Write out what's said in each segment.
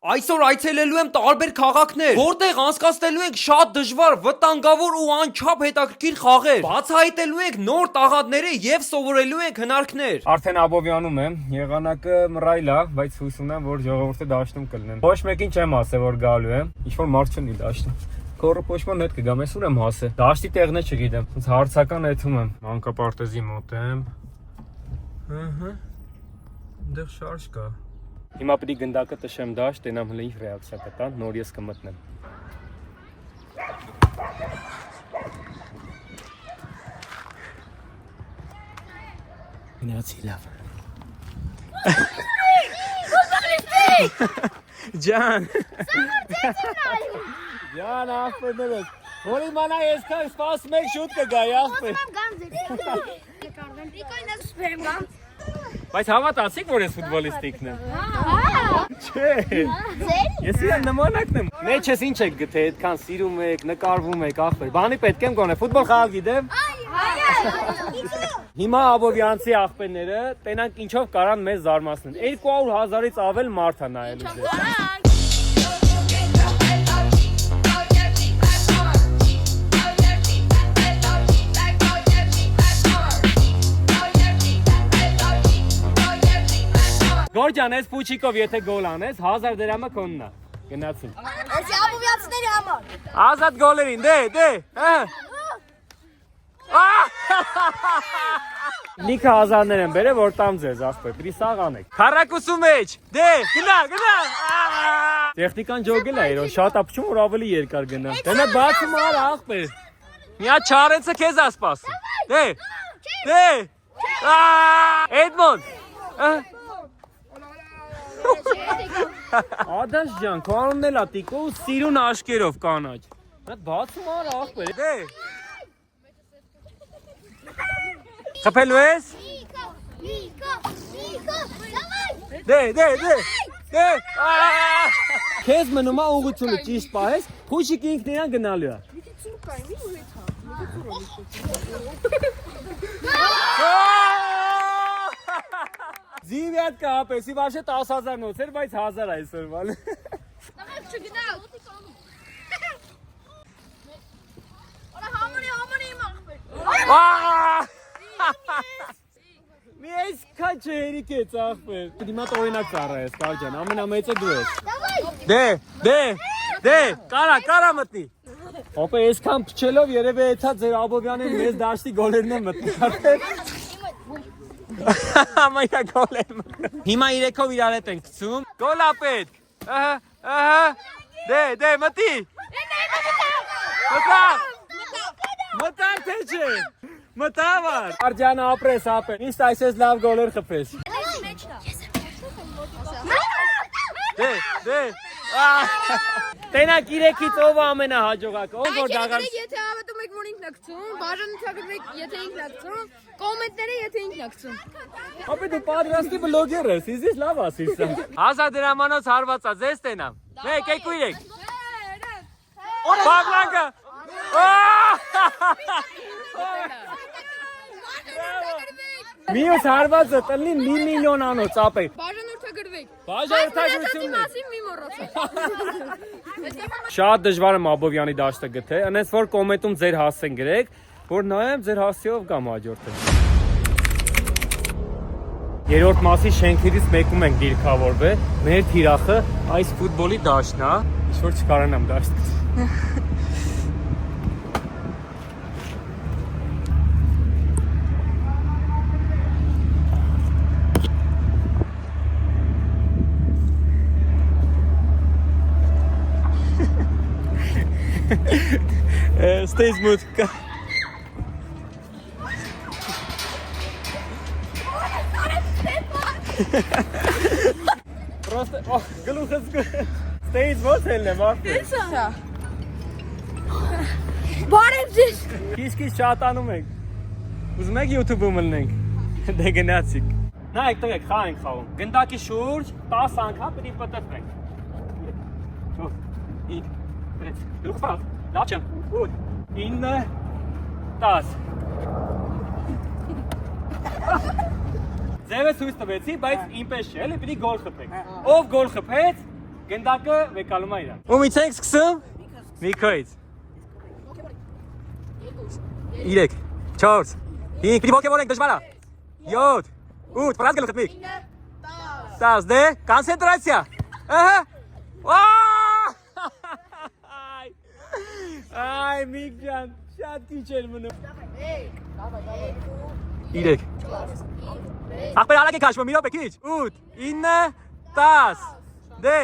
Այսօր այցելելու եմ տարբեր քաղաքներ, որտեղ անցկացնելու ենք շատ դժվար, վտանգավոր ու անչափ հետաքրքիր խաղեր։ Բացահայտելու ենք նոր տաղանդները եւ սովորելու ենք հնարքներ։ Արդեն Աբովյանում եմ, եղանակը մռայլ է, բայց հույս ունեմ, որ ժողովուրդը դաշտում կլինեն։ Ոչ մեկին չեմ ասել, որ գալու եմ, ինչ-որ մարդ չունի դաշտում։ Կորը փոշման հետ կգամ, ես ուր եմ հասել։ Դաշտի տեղն է չգիտեմ, ոնց հարցական էթում եմ։ Մանկապարտեզի մոտ եմ։ Ահա։ Այնտեղ շարժ կա։ Հիմա պիտի գնդակը տշեմ դաշտ, տենամ հլը ինչ ռեակցիա կտան, նոր ես կմտնեմ։ Գնացի լավ։ Ջան։ Ջան, ախպերներս։ Որ իմանա ես կա սպասում եք շուտ կգայի ախպեր։ Բայց հավատացիք, որ ես ֆուտբոլիստիկն եմ։ Չէ։ Ես իրեն նմանակն եմ։ Մեջես ինչ եք գթե, այդքան սիրում եք, նկարվում եք, ախպեր։ Բանի պետք եմ գոնե, ֆուտբոլ խաղալ գիտեմ։ Հիմա Աբովյանցի ախպերները տենանք ինչով կարան մեզ զարմացնել։ 200,000-ից ավել մարդ է նայելու ձեզ։ Գորջան, ես պուչիկով եթե գոլ անես, 1000 դրամը քոնն է, գնացին։ Ես Աբովյանցիների համար։ Ազատ գոլերին, դե, Լիքը հազարներ եմ բերել, որ տամ ձեզ, ասպեր, պրի սաղ անեք։ Քառակուսու մեջ, դե, գնա։ Տեխնիկան ջոգել է իրոն, շատ ապչում, որ ավելի երկար գնա։ Դենա բացում արա, ախպեր։ Միա չարենցը քեզ է սպասում։ Դե, Էդմոնդ, Ադաշ ջան, քո անունն էլ ա տիկո ու սիրուն աշկերով կանաչ։ Այդ բացում արա ախպեր, դե։ Խփելու ես։ Դե։ Քեզ մնում է ուղղությունը ճիշտ պահես, փուշիկը ինքն իրան գնալու է։ Զիվյատ կհապես, ի վաշե 10,000 նոցեր, բայց 1000 այսօր վալ։ Տղակ չգնալ։ Արա համարի իմ ախպեր։ Մի այս կա չէ հերիք է ծախպեր։ Դիմատ օրինակ կարա ես, կարջան, ամենամեծը դու ես։ Դե, կարա մտնի։ Հոպե ես կան պչելով երև է եթա ձեր Աբովյանեն մեզ դաշտի գոլերն է մտնի։ Ամայա գոլ եմ։ Հիմա իրեքով իրար հետ ենք գցում։ Գոլ ա պետք։ Դե, մտի։ Մտակ թե չէ։ Մտավար։ Արջանը ապրես ապեն։ Ինձ այսես լավ գոլեր խփես։ Դե։ Տենակ իրեքից ով ամենահաջողակը։ Ով որ դաղան։ Եթե հավատում եք, որ ինքն է գցում, բաժանը ցակրեք, եթե ինքն է գցում, կոմենտները եթե ինքն է գցում։ Ապա դու պատրաստի բլոգեր ես, իզիս լավ ասիր սա։ 1000 դրամանոց հարվածա, ձեզ տենամ։ Եկեք ու իրեք։ Պավլակը։ Մյուս հարվածը տնի 1 միլիոն անոց ապե։ Բաժանորդագրվեք։ Բաժանորդագրությունն է։ Մասին մի մոռացեք։ Շատ դժվար եմ Աբովյանի դաշտը գտե, այնպես որ կոմենտում ձեր հասցեն գրեք, որ նայեմ ձեր հասցեով կամ հաջորդը։ Երրորդ մասի շենքերից մեկում ենք դիրքավորվել, մեր թիրախը այս ֆուտբոլի դաշտն է, ինչ որ չկարանամ դաշտից։ Stay smooth. Просто, գլուխս Stay smooth ելնեմ, ախպեր։ Հեսա։ Բարև ձեզ։ Քիչ շատանում ենք։ Ուզում եք YouTube-ում լնենք։ Դե գնացիք։ Նայեք, տղեկ, խաղ ենք խաղում։ Գնդակի շուրջ 10 անգամ պիտի պտտվենք։ 4 5 6 գլուխ փակ։ Լավ չեմ։ 8 9 10 Ձևը ցույց տվեցի, բայց ինպես չէ, էլի պիտի գոլ խփենք։ Ով գոլ խփեց, Գնդակը վեկալում է իրան։ Ումից ենք սկսում։ Միքոից։ 3 4 5 Պիտի ոգևորենք դժվար է։ 7 8 Ֆրանս գլուխդ միք։ 10 դե կոնցենտրացիա։ Ահա։ Այ միք ջան, շատ քիչ էր մնում։ 3 Ախպեր արագ է քաշվում, մի րոպե քիչ։ 8 9 10 դե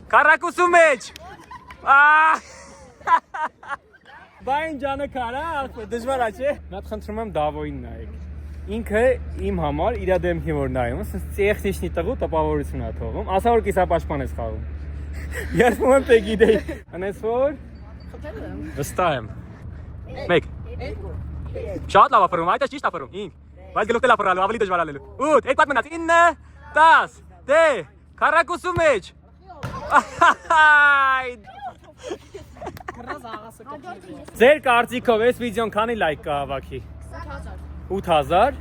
Կարակուսու մեջ։ Բայն ջանը կարա, դժվար է, չէ։ Նա խնդրում եմ Դավոյին նայեք։ Ինքը իմ համար իր դեմքի որ նայում, ծեխնիշնի տղու տպավորություն է թողում, ասա որ կիսապաշտպան ես խաղում։ Երբում եմ թե գիտեի։ Անես որ վստահ եմ։ 1 Շատ լավ ապրում, այդ է ճիշտ ապրում։ 5 Բայց գլուխ դել ապրալու, ավելի դժվար ալելու։ 8 2 հատ մնաց։ 9 10 դե քարակուսու մեջ։ Ձեր կարծիքով այս վիդեոն քանի լայք կհավաքի։ 8000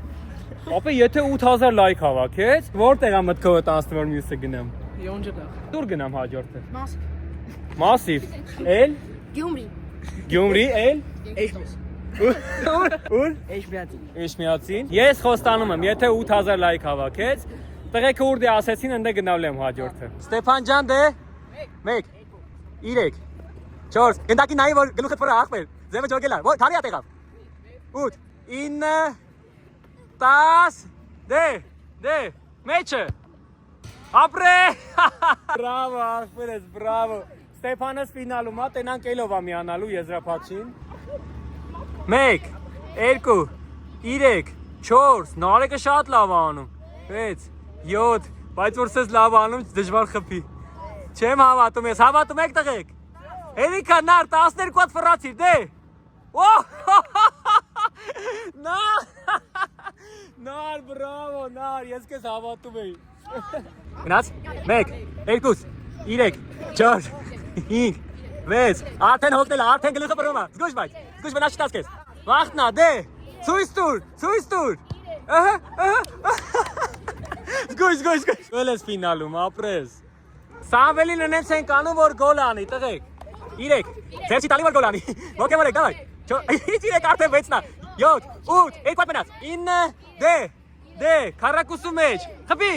Ապա եթե 8000 լայք հավաքեց, որտեղ է մտքովդ անցնում որ մյուսը գնամ։ Դուր գնամ հաջորդը։ Մասիվ։ Էլ Գյումրի, էլ Ուր? Էշմիածին։ Ես խոստանում եմ, եթե 8000 լայք հավաքեց, տղեկը ուր դե ասեցին, ընդ գնալու եմ հաջորդը։ Ստեփան ջան դե 1 3 4 Գնդակի նայի որ գլուխդ վրա ախպեր, ձևը ջոգել է, որ քարի է տեղավ։ 8 9 10 դե մեջը ապրե։ Բրավո ախպերս, բրավո։ Ստեփանս ֆինալում է, տենանք ելով է միանալու եզրափակչին։ 1 2 3 4 Նարեկը շատ լավ է անում։ 6 7 Բայց որ սես լավ անում դժվար խփի։ Չեմ հավատում ես, հավատում եք տղեկ։ Հերիքա նար 12 հատ ֆռացիր, դե։ Նար, բրավո, նար, ես քեզ հավատում էի։ Գնաց 1 2 3 4 5 6 Արդեն հոգնել է, արդեն գլուխը բռնում է։ Զգույշ բայց, զգույշ վնաս չտաս քեզ։ Վախտնա, դե։ Ցույց տուր։ Ահա։ Զգույշ։ Գոլ ես ֆինալում, ապրես։ Սամվելին նենց ենք անում, որ գոլ անի, տղեկ։ 3 Ձերցի տալի որ գոլ անի։ Ոգևորեք, դավայ։ 3 արդեն 6-ն է։ 7 8 2 հատ մնաց։ 9 դե քարակուսու մեջ։ Խփի։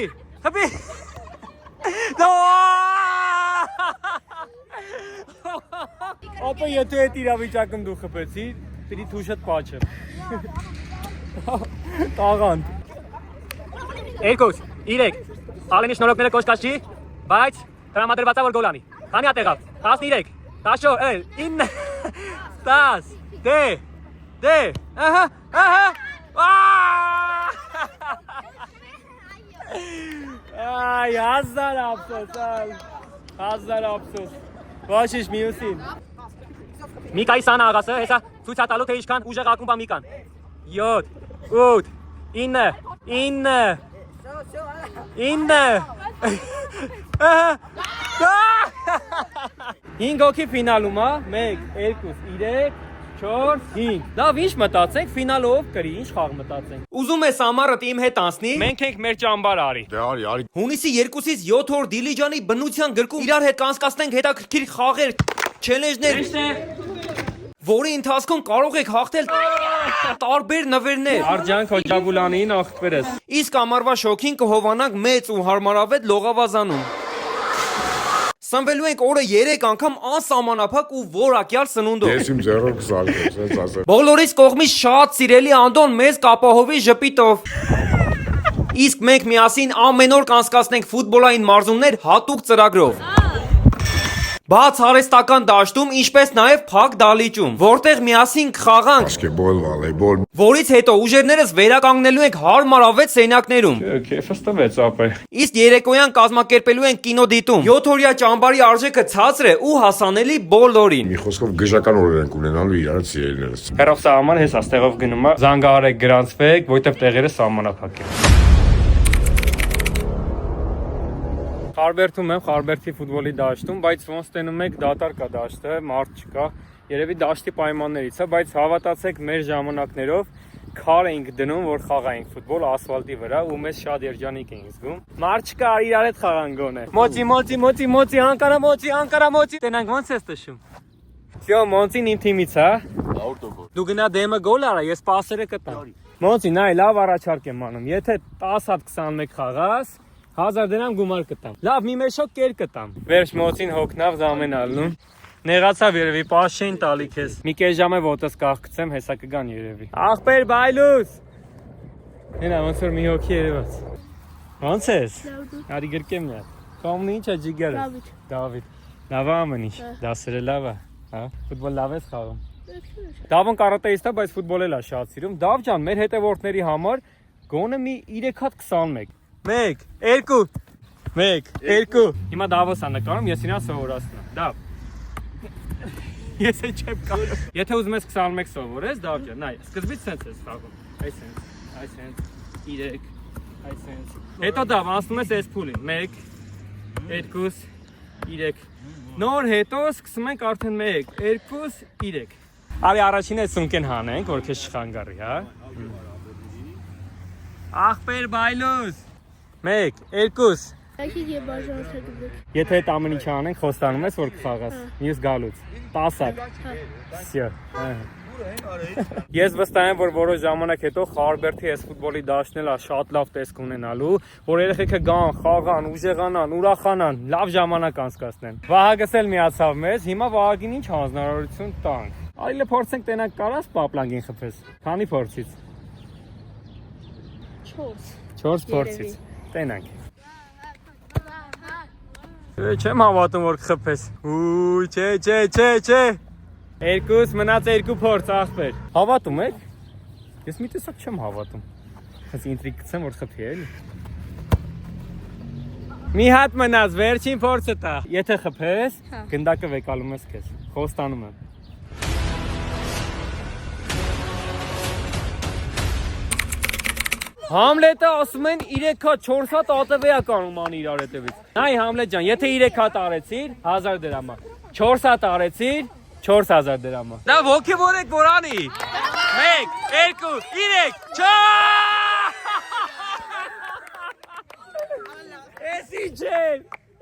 Ապա եթե այդ իրավիճակում դու խփեցիր, պիտի թուշդ պաչեմ։ Տաղանդ։ 2 3 Ալենի շնորհքները կոշկած չի, բայց տրամադրված է որ գոլ անի։ Քանի հատ եղավ։ 13 14 9 10 դե ահա Ay, hazar ափսոս։ Բաշիշ միուսին։ Միկայի սան աղասը, հեսա ցույց է տալու թե ինչքան ուժեղ ակումբ է Միկան։ 7 8 9 5 հոգի ֆինալում է, 1 2 3 4 5 Լավ, ինչ մտածենք, ֆինալով կրի, ինչ խաղ մտածենք։ Ուզում ես ամառդ իմ հետ անցնի։ Մենք ենք մեր ճամբար արի։ Դե արի։ Հունիսի 2-ից 7 օր Դիլիջանի բնության գրկում իրար հետ կանցկացնենք հետաքրքիր խաղեր, չելենջներ, որի ընթացքում կարող եք հաղթել տարբեր նվերներ։ Արջանք Հոջագուլանին ախպերս։ Իսկ ամառվա շոքին կհովանանք մեծ ու հարմարավետ լողավազանում։ Սնվելու ենք օրը 3 անգամ անսահմանափակ ու որակյալ սնունդով։ Ես իմ ձեռով կսարքեմ, սենց ասեմ։ Բոլորից կողմից շատ սիրելի Անդոն մեզ կապահովի ժպիտով։ Իսկ մենք միասին ամեն օր կանցկացնենք ֆուտբոլային մարզումներ հատուկ ծրագրով։ Բաց արհեստական դաշտում, ինչպես նաև փակ դալիճում, որտեղ միասին կխաղանք, Բասկետբոլ, վոլեյբոլ։ որից հետո ուժերներս վերականգնելու ենք հարմարավետ սենյակներում։ Քեֆս տվեց ապե։ Իսկ երեկոյան կազմակերպելու ենք կինոդիտում։ 7-օրյա ճամբարի արժեքը ցածր է ու հասանելի բոլորին։ Մի խոսքով գժական օրեր ենք ունենալու իրար սիրելիներս։ Հերով սահման հես աստեղով գնում է, զանգահարեք գրանցվեք, որտեվ տեղերը սահմանափակ են։ Խարբերդում եմ, Խարբերդի ֆուտբոլի դաշտում, բայց ոնց տենում եք դատարկ է դաշտը, մարդ չկա, երևի դաշտի պայմաններից է, բայց հավատացեք մեր ժամանակներով քար էինք դնում, որ խաղայինք ֆուտբոլ ասֆալտի վրա ու մեզ շատ երջանիկ էինք զգում։ Մարդ չկար իրար հետ խաղան գոնե։ Մոցի, անկարա։ Տենանք ոնց ես տշում։ Всё, Մոնցին իմ թիմից, հա։ Դու գնա դեմը գոլ արա, ես պասերը կտամ։ Մոնցի, նայ, լավ առաջարկ եմ անում։ Եթե 10 հատ 21 խաղաս, 1000 դրամ գումար կտամ։ Լավ, մի մեշոկ կեր կտամ։ Վերջ Մոնցին հոգնավ զամենալուն։ Նեղացավ երևի, պաշ չէին տալի քեզ։ Մի կես ժամ է ոտս կախկցեմ, հեսա կգան երևի։ Ախպեր բայլուս։ Հենա ոնց որ մի հոգի երևաց։ Ոնց ես։ Արի գրկեմ մի հատ։ Կոմն ինչ է ջիգերը։ Դավիթ։ Լավ ամեն ինչ։ Դասերը լավ է, հա։ Ֆուտբոլ լավ ես խաղում։ Դավոն կարատեիստ է, բայց ֆուտբոլ էլ է շատ սիրում։ Դավ ջան, մեր հետևորդների համար գոնե մի 3 հատ 21։ 1 2 1 2 Հիմա Դավոս է նկարում, ես իրան սովորացնում։ Դավ։ Ես չեմ կարող։ Եթե ուզում ես 21 սովորես, Դավ ջան, նայ, սկզբից սենց ես խաղում։ Այսենց, 3, այսենց։ Հետո Դավ անցնում ես այս փուլին։ 1 2 3 Նոր հետո սկսում ենք արդեն 1 2 3 Արի առաջինը սունկեն հանենք, որ քեզ չխանգարի, հա։ Ախպեր բայլուս։ 1 2 Եթե այդ ամեն ինչը անենք, խոստանում ես, որ կխաղաս։ Մյուս գալուց 10 հատ։ Всё։ Ես վստահ եմ, որ որոշ ժամանակ հետո Խարբերդի այս ֆուտբոլի դաշտն էլ շատ լավ տեսք ունենալու, որ երեխեքը գան, խաղան, ուժեղանան, ուրախանան, լավ ժամանակ անցկացնեն։ Վահագս էլ միացավ մեզ, հիմա Վահագին ինչ հանձնարարություն տանք։ Այլը փորձենք տենակ կարաս պապլանգին խփես։ Քանի փորձից։ 4 փորձից։ Տենանք։ Չեմ հավատում, որ կխփես։ Ուй, չէ։ Երկուս մնաց 2 փորձ ախպեր։ Հավատում եք։ Ես մի տեսակ չեմ հավատում։ Ես ինտրիգ գցեմ, որ խփի էլի։ Մի հատ մնաց, վերջին փորձը տա։ Եթե խփես, գնդակը վեկալում ես քեզ։ Խոստանում եմ։ Համլետը ասում են 3 հատ 4 հատ ԱՏՎ-ա կանում ան իրար հետևից։ Նայ Համլետ ջան, եթե 3 հատ արեցիր, 1000 դրամա։ 4 հատ արեցիր, 4000 դրամա։ Դա ոգևորեք որանի։ 1 2 3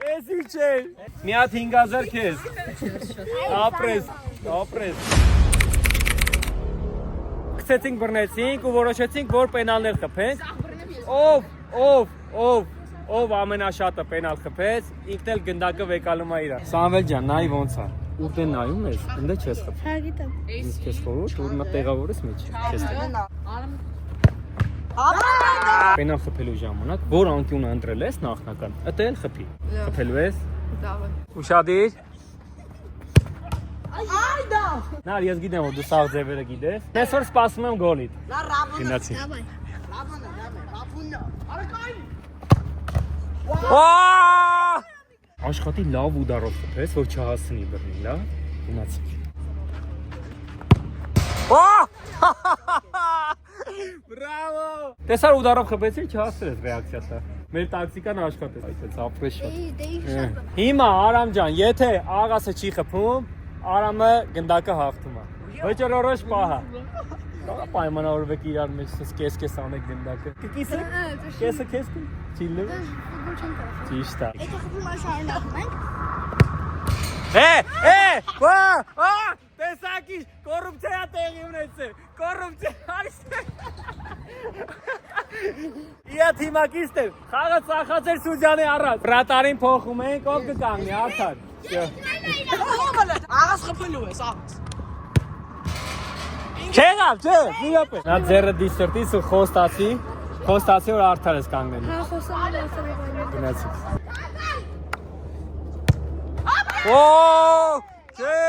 Էսի չէ։ Մի հատ 5000 քեզ։ Ապրես։ Գցեցինք բռնեցինք ու որոշեցինք, որ պենալներ խփենք։ Ով ամենաշատը պենալ խփեց, ինքն էլ գնդակը վեկալում է իրար։ Սամվել ջան, նայ ոնց է։ Ուր դեն նայում ես, ընդ չես խփում։ Հա գիտեմ։ Ես քեզ խորհուրդ, որ մա տեղավորես մեջ։ Քեզ։ Պենալ խփելու ժամանակ, որ անկյունը ընտրել ես նախնական, ըտը էլ խփի։ Խփելու ես։ Ուշադիր։ Այդա։ Նար, ես գիտեմ, որ դու սաղ ձևերը գիտես։ Ես որ սպասում եմ գոլիդ։ Գնացի։ Աշխատի լավ ուդարով խփես, որ չհասնի բռնին, լավ։ Գնացի։ Բրավո։ Տեսար ուդարով խփեցի, չհասրես ռեակցիա տա։ Մեր տակտիկան աշխատեց, այդպես ապրես շատ։ Հիմա Արամ ջան, եթե աղասը չի խփում, Արամը գնդակը հաղթում է։ Վճռորոշ պահա։ Կարա պայմանավորվեք իրար մեջ, կես անեք գնդակը։ Կկիսեք։ Կեսը քեզ կի։ Չիլը։ Ճիշտ է։ Եթե խփում շարունակում ենք։ Տեսակի կոռուպցիա տեղի ունեցել։ Կոռուպցիա արի։ Իա թիմակիստը խաղը ծախած էր Սուզյանի առաջ։ Վրատարին փոխում ենք, ով կկանգնի, արդար։ Աղաս խփելու ես, աղաս։ Չեղավ, չէ, միապե։ Նա ձերը դիստրտից ու խոստացի, որ արդար ես կանգնելու։ Հա խոսալ եմ Գնացի։ Չէ։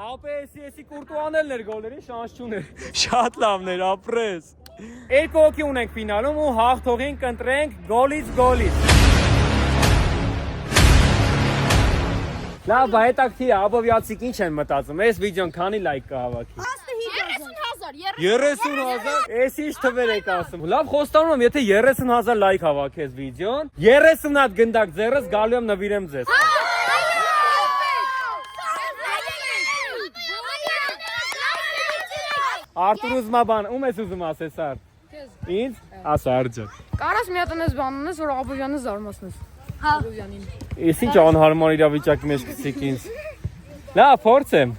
Ապես կուրտուանելն էր գոլերի, շանս չուներ։ Շատ լավներ, ապրես։ Երկու հոգի ունենք ֆինալում ու հաղթողին կընտրենք գոլից։ Լավ, բա հետաքրքիր է, աբովյացիք ինչ են մտածում, այս վիդեոն քանի լայք կհավաքի։ 30,000, էս ինչ թվեր եք ասում։ Լավ, խոստանում եմ, եթե 30,000 լայք հավաքես վիդեոն, 30 հատ գնդակ ձեռս գալու եմ նվիրեմ ձեզ։ Արտուր ուզում է բան, ում ես ուզում ասես Սար։ Ինձ, ասա Արջը։ Կարաս մի հատ այնպես բան ունես, որ Աբովյանը զարմացնես։ Հա։ Աբովյանին։ Ես ինչ անհարմար իրավիճակի մեջ գցիկ ինձ։ Լավ, փորձեմ։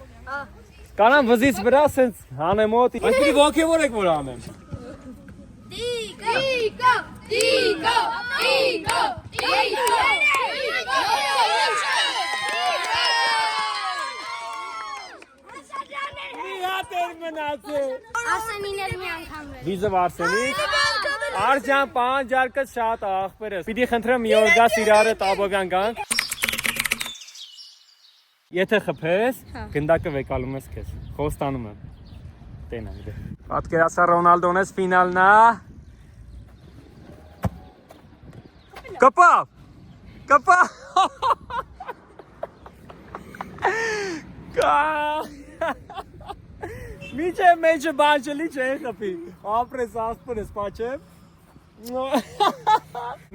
Կանամ վզից վրա սենց հանեմ օդ։ Այս պիտի ոգևոր եք որ անեմ։ Տիկո, տիկո, տիկո, Մի հատ էր մնացել։ Արսենին էր մի անգամ էր։ Վիզը Արսենիկ։ Արջան պանջարկը շատ աղբերս։ Պիտի խնդրեմ մի օր գաս իրար հետ Աբովյան գանք։ Եթե խփես, գնդակը վեկալում ես քեզ։ Խոստանում եմ։ Տենա իդե։ Պատկերացա Ռոնալդոն էս ֆինալն է։ Կապա։ Կապա։ Կա։ Միջը մեջը բանջելի չէ խփի։ Ապրես ասպրես պաչեմ։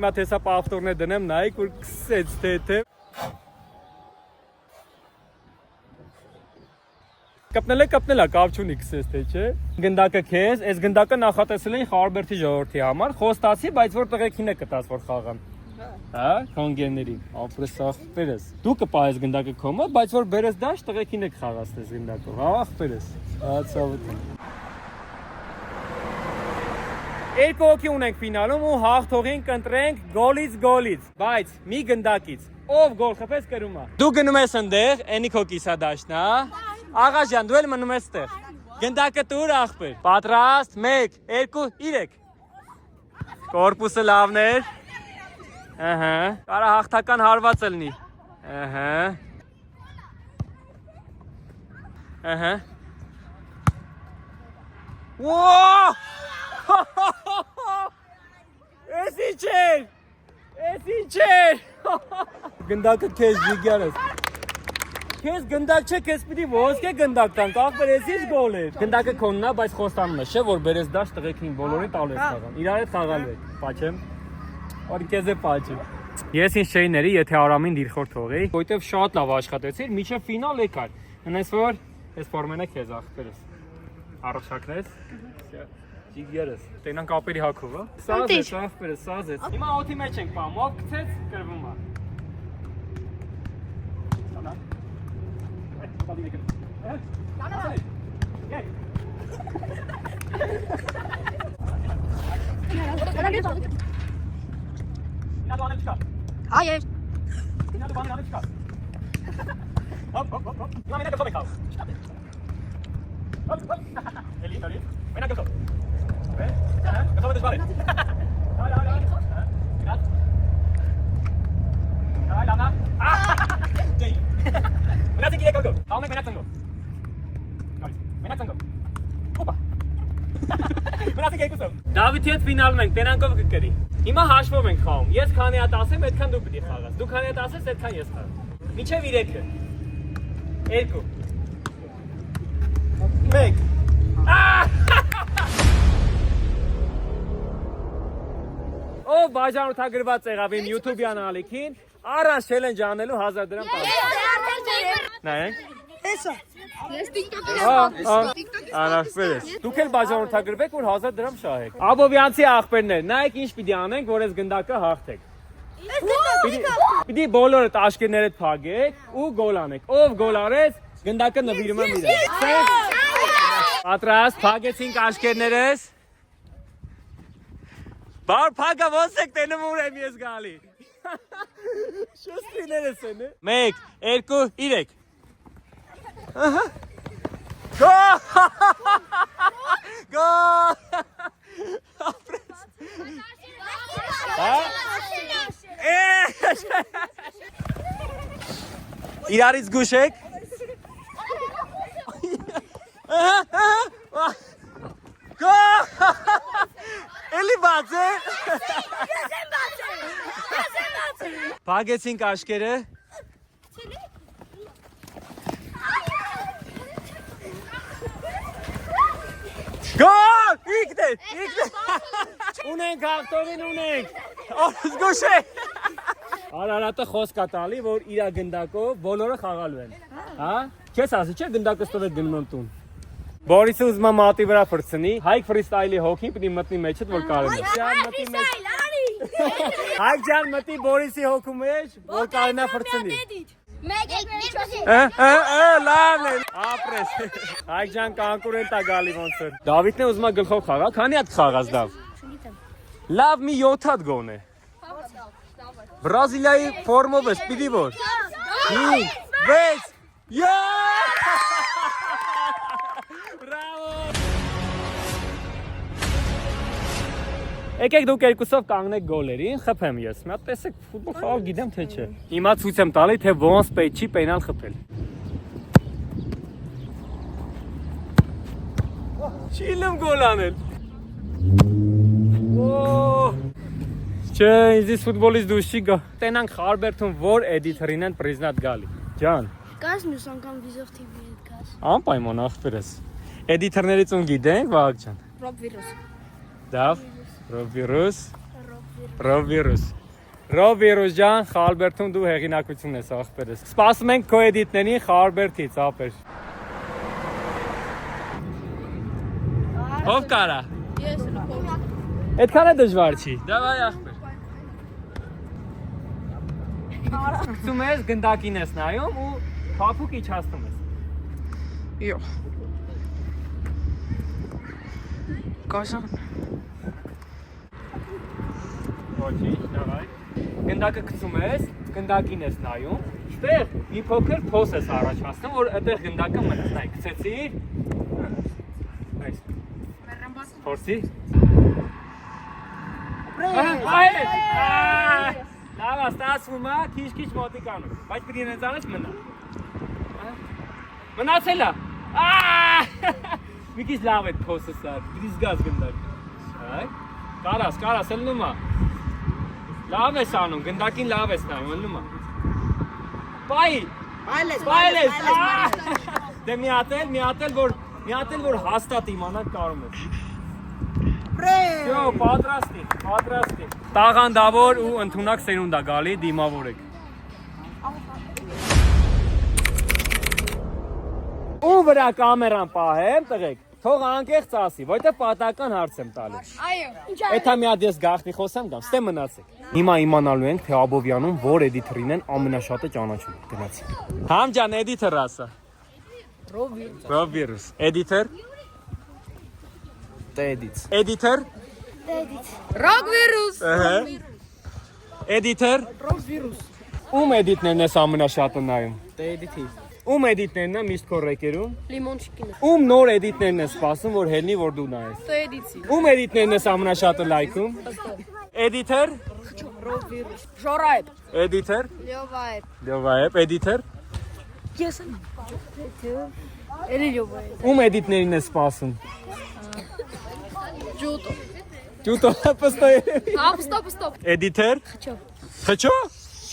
Մա տեսա պավտորներ դնեմ նայեք որ քսեց թե Կապնելը կապ չունի քսես թե չէ։ Գնդակը քեզ, այս գնդակը նախատեսել են Խարբերդի ժողովրդի համար, խոստացի, բայց որ տղեկին է կտած որ խաղան։ Հա, կոնգեների, ապրես ախպերս։ Դու կպահես գնդակը քո մոտ, բայց որ բերես դաշ տղեկին է կխաղացնես գնդակով, հա, ախպերս։ Ացավոտ։ Երկու հոգի ունենք ֆինալում ու հաղթողին կընտրենք գոլից, բայց մի գնդակից։ Ով գոլ խփես կրում է։ Դու գնում ես այնտեղ, այնի քո կիսադաշտն, հա։ Աղա ջան, դու էլ մնում ես այդտեղ։ Գնդակը տուր ախպեր։ Պատրաստ 1 2 3 Կորպուսը լավն էր։ Ահա։ Կարա հաղթական հարված լինի։ Ահա։ Ահա։ Ոո! Էսի չէր։ Էսի չէր։ Գնդակը քեզ ջիգարես։ Քեզ գնդակ չէ, քեզ պիտի ոսկե գնդակ տանք, ախպեր ես ինչ գոլ էր։ Գնդակը քոնն է, բայց խոստանում է, չէ՞ որ բերես դաշ տղեկին բոլորին տալու ես խաղան։ Իրար հետ խաղալու եք, պաչեմ։ Որ քեզ է պաչեմ։ Ես ինչ չէի ների, եթե Արամին դիրխոր թողեի, որտեվ շատ լավ աշխատեցիր, միջև ֆինալ եկար։ Այնպես որ այս ֆորմենը քեզ ախպերս։ Առողջակնես։ Ջիգերս։ Տենան կապերի հակով, հա։ Սազ է, ախպերս, սազ է։ Հիմա օդի մեջ ենք պահում, ով գցեց, կրվում է։ Hayır. Դավիթի հետ ֆինալում ենք, տենանկով կկրի։ Հիմա հաշվով ենք խաղում։ Ես քանի հատ ասեմ, այդքան դու պիտի խաղաս։ Դու քանի հատ ասես, այդքան ես խաղամ։ Մինչև 3-ը։ 2 1 Ով բաժանորդագրված եղավ իմ YouTube-յան ալիքին, առանց challenge անելու 1000 դրամ տալու։ Նայեք։ Ես TikTok-ը Անախպերես։ Դուք էլ բաժանորդագրվեք, որ 1000 դրամ շահեք։ Աբովյանցի աղբերներ, նայեք ինչ պիտի անենք, որ այս գնդակը հաղթեք։ Պիտի բոլորը աշկերներդ փագեք ու գոլ անեք։ Ով գոլ արեց, գնդակը նվիրում եմ իրեն։ Պատրաստ, փագեցինք աշկերներս։ Բար փագա ոնց եք տենում ուր եմ ես գալի։ Շոստիներս են։ 1 2 3 Ահա Գոլ! Գոլ! Ապրես։ Հա? Իրարից գուշեք։ Գոլ! Էլի բաց է։ Փագեցինք աշկերը։ Գոլ! Իգդե։ Ունենք հաղթողին ունենք։ Զգուշ է։ Արարատը խոսք է տալի, որ իր գնդակով բոլորը խաղալու են։ Հա? Քեզ ասի չէ գնդակը ստվեք գնում եմ տուն։ Բորիսը ուզում է մատի վրա ֆրցնի։ Հայկ ֆրիստայլի հոգին պիտի մտնի մեջդ, որ կարենա։ Հայկ ջան մտի Բորիսի հոգու մեջ, որ կարենա ֆրցնի։ Լավ է, ապրես։ Հայկ ջան կանկուրենտ է գալի ոնց որ։ Դավիթն է ուզում է գլխով խաղա, քանի հատ խաղաց Դավ։ Լավ մի 7 հատ գոնե։ Բրազիլիայի ֆորմով է, պիտի որ։ 5 6 Բրավո։ Եկեք դուք երկուսով կանգնեք գոլերին, խփեմ ես։ Մի հատ տեսեք ֆուտբոլ խաղալ գիտեմ թե չէ։ Հիմա ցույց եմ տալի թե ոնց պետք չի պենալ խփել։ Չիլում գոլ անել։ Չէ, ինձ ֆուտբոլից դուրս չի գա։ Տենանք Խարբերթում որ էդիտորին են պրիզնատ գալի։ Ջան։ Կաս մյուս անգամ վիզով TV-ը կաս։ Անպայման ախպերս։ Էդիտորներից ուն գիտենք, Վահագ ջան։ Ռոբվիրուս։ Դավ, Ռոբվիրուս ջան, Խարբերթում դու հեղինակություն ես ախպերս։ Սպասում ենք քո էդիտներին Խարբերթից, ապեր։ Ով կարա։ Ես եմ։ Այդքան է դժվար չի։ Դավայ ախպեր։ Գցում ես, գնդակին ես նայում ու փափուկ իջացնում ես։ Յո։ Կաշան։ Ոչինչ, դավայ։ Գնդակը գցում ես, գնդակին ես նայում, այստեղ մի փոքր փոս ես առաջացնում, որ այդտեղ գնդակը մտնի։ Գցեցի։ Այս։ Փորձի։ Լավ, ստացվում է, քիչ մոտիկ անում, բայց պիտի ինձ անես մնա։ Մնացել է։ Մի քիչ լավ է փոսը սա, պիտի զգաս գնդակ։ Կարաս, ելնում է։ Լավ ես անում, գնդակին լավ ես նայում, ելնում է։ Բայլես։ Դե մի հատ էլ որ հաստատ իմանանք կարում ես։ Յո, պատրաստի։ Տաղանդավոր ու ընդունակ սերունդ է գալի, դիմավորեք։ Ու վրա կամերան պահեմ, տղեկ, թող անկեղծ ասի, որտեղ պատական հարց եմ տալու։ Այո։ Էթա մի հատ ես գաղտնի խոսեմ գամ, ստե մնացեք։ Հիմա իմանալու ենք, թե Աբովյանում որ էդիտորին են ամենաշատը ճանաչում։ Գնացինք։ Համ ջան, էդիտոր ասա։ Ռոբվիրուս։ Էդիտոր։ Էդիտոր։ Ռոբվիրուս։ Էդիտոր։ Ում էդիտներն ես ամենաշատը նայում։ Ում էդիտներն է միշտ քո ռեկերում։ Լիմոնչիկին։ Ում նոր էդիտներն ես սպասում, որ հելնի, որ դու նայես։ Տեդիցի։ Ում էդիտներն ես ամենաշատը լայքում։ Էդիտոր։ Ռոբվիրուս։ Ժորայებ։ Էդիտոր։ Լյովայებ։ Էդիտոր։ Ես եմ։ Էլի լյովայებ։ Ում էդիտներին ես սպասում։ Ջուտո, պստոյ։ Ստոպ։ Էդիտոր։ Խչո։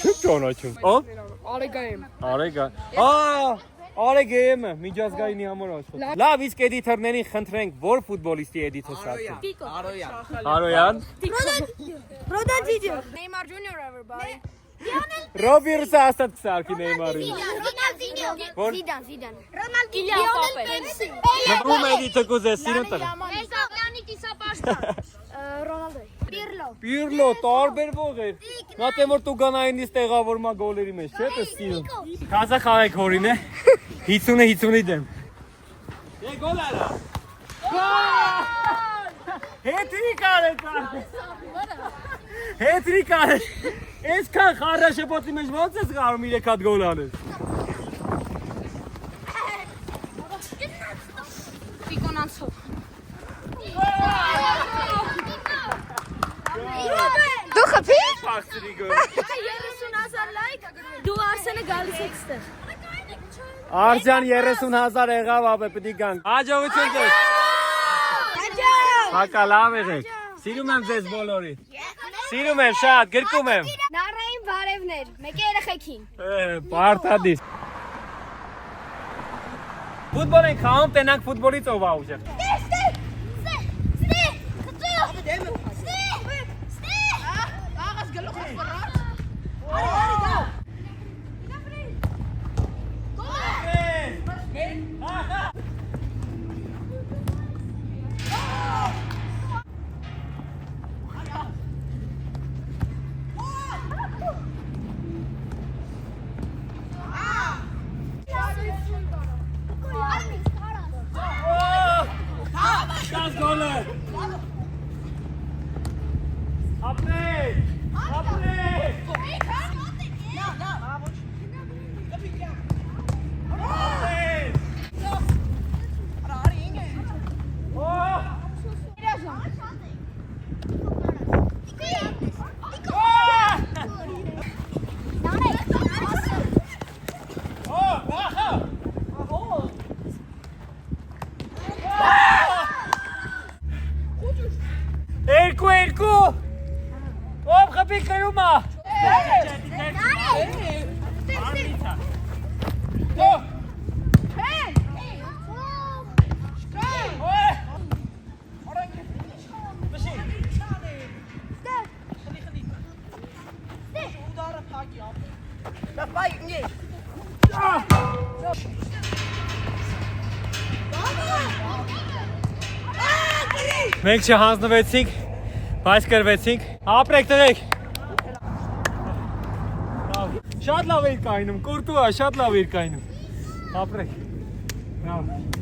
Չու ճանաչում։ Ո՞վ։ Արեգա։ Արեգեմը միջազգայինի համար աշխատում։ Լավ, իսկ էդիտորներին խնդրենք, որ ֆուտբոլիստի էդիտոր սարքեն։ Արոյան։ Ռոդանջիջը։ Neymar Junior everybody. Ռոբիրուսը ասած սարքի Նեյմարին։ Զիդան։ Ում էդիտը կուզես սիրուն տղա։ Լեոնի կիսապաշտպան։ Ռոնալդո։ Պիրլո, տարբերվող էր։ Նա թե որ տու գանայինից տեղավորմա գոլերի մեջ, չէ՞ թե սիրուն։ Կազախ ավեք հորին է։ 50-50-ի դեմ։ Դե գոլ արա։ Հետրիկ արեց։ Հետրիկ արեց։ Այսքան խառաշփոցի մեջ ո՞նց ես կարում 3 հատ գոլ անել։ Ֆիկոնանցով։ Դու խփի՞ր։ Փախցրի գոլ։ 30,000 լայք։ Դու Արսենը գալիս եք ստեղ։ Արսյան 30,000 եղավ, ապե պիտի գանք։ Հաջողություն ձեզ։ Հակա լավ եղեք։ Սիրում եմ ձեզ բոլորի։ Սիրում եմ շատ, գրկում եմ։ Նարային բարևներ, մեկ երեխեքին։ Պարտադիր։ Ֆուտբոլ ենք խաղում, տենանք ֆուտբոլից ով ա ուժեղ։ Մենք չհանձնվեցինք, բայց կրվեցինք։ Ապրեք տղեկ։ Շատ լավ էր կայնում, կուրտուա, շատ լավ էր կայնում։ Ապրեք։ Բրավո։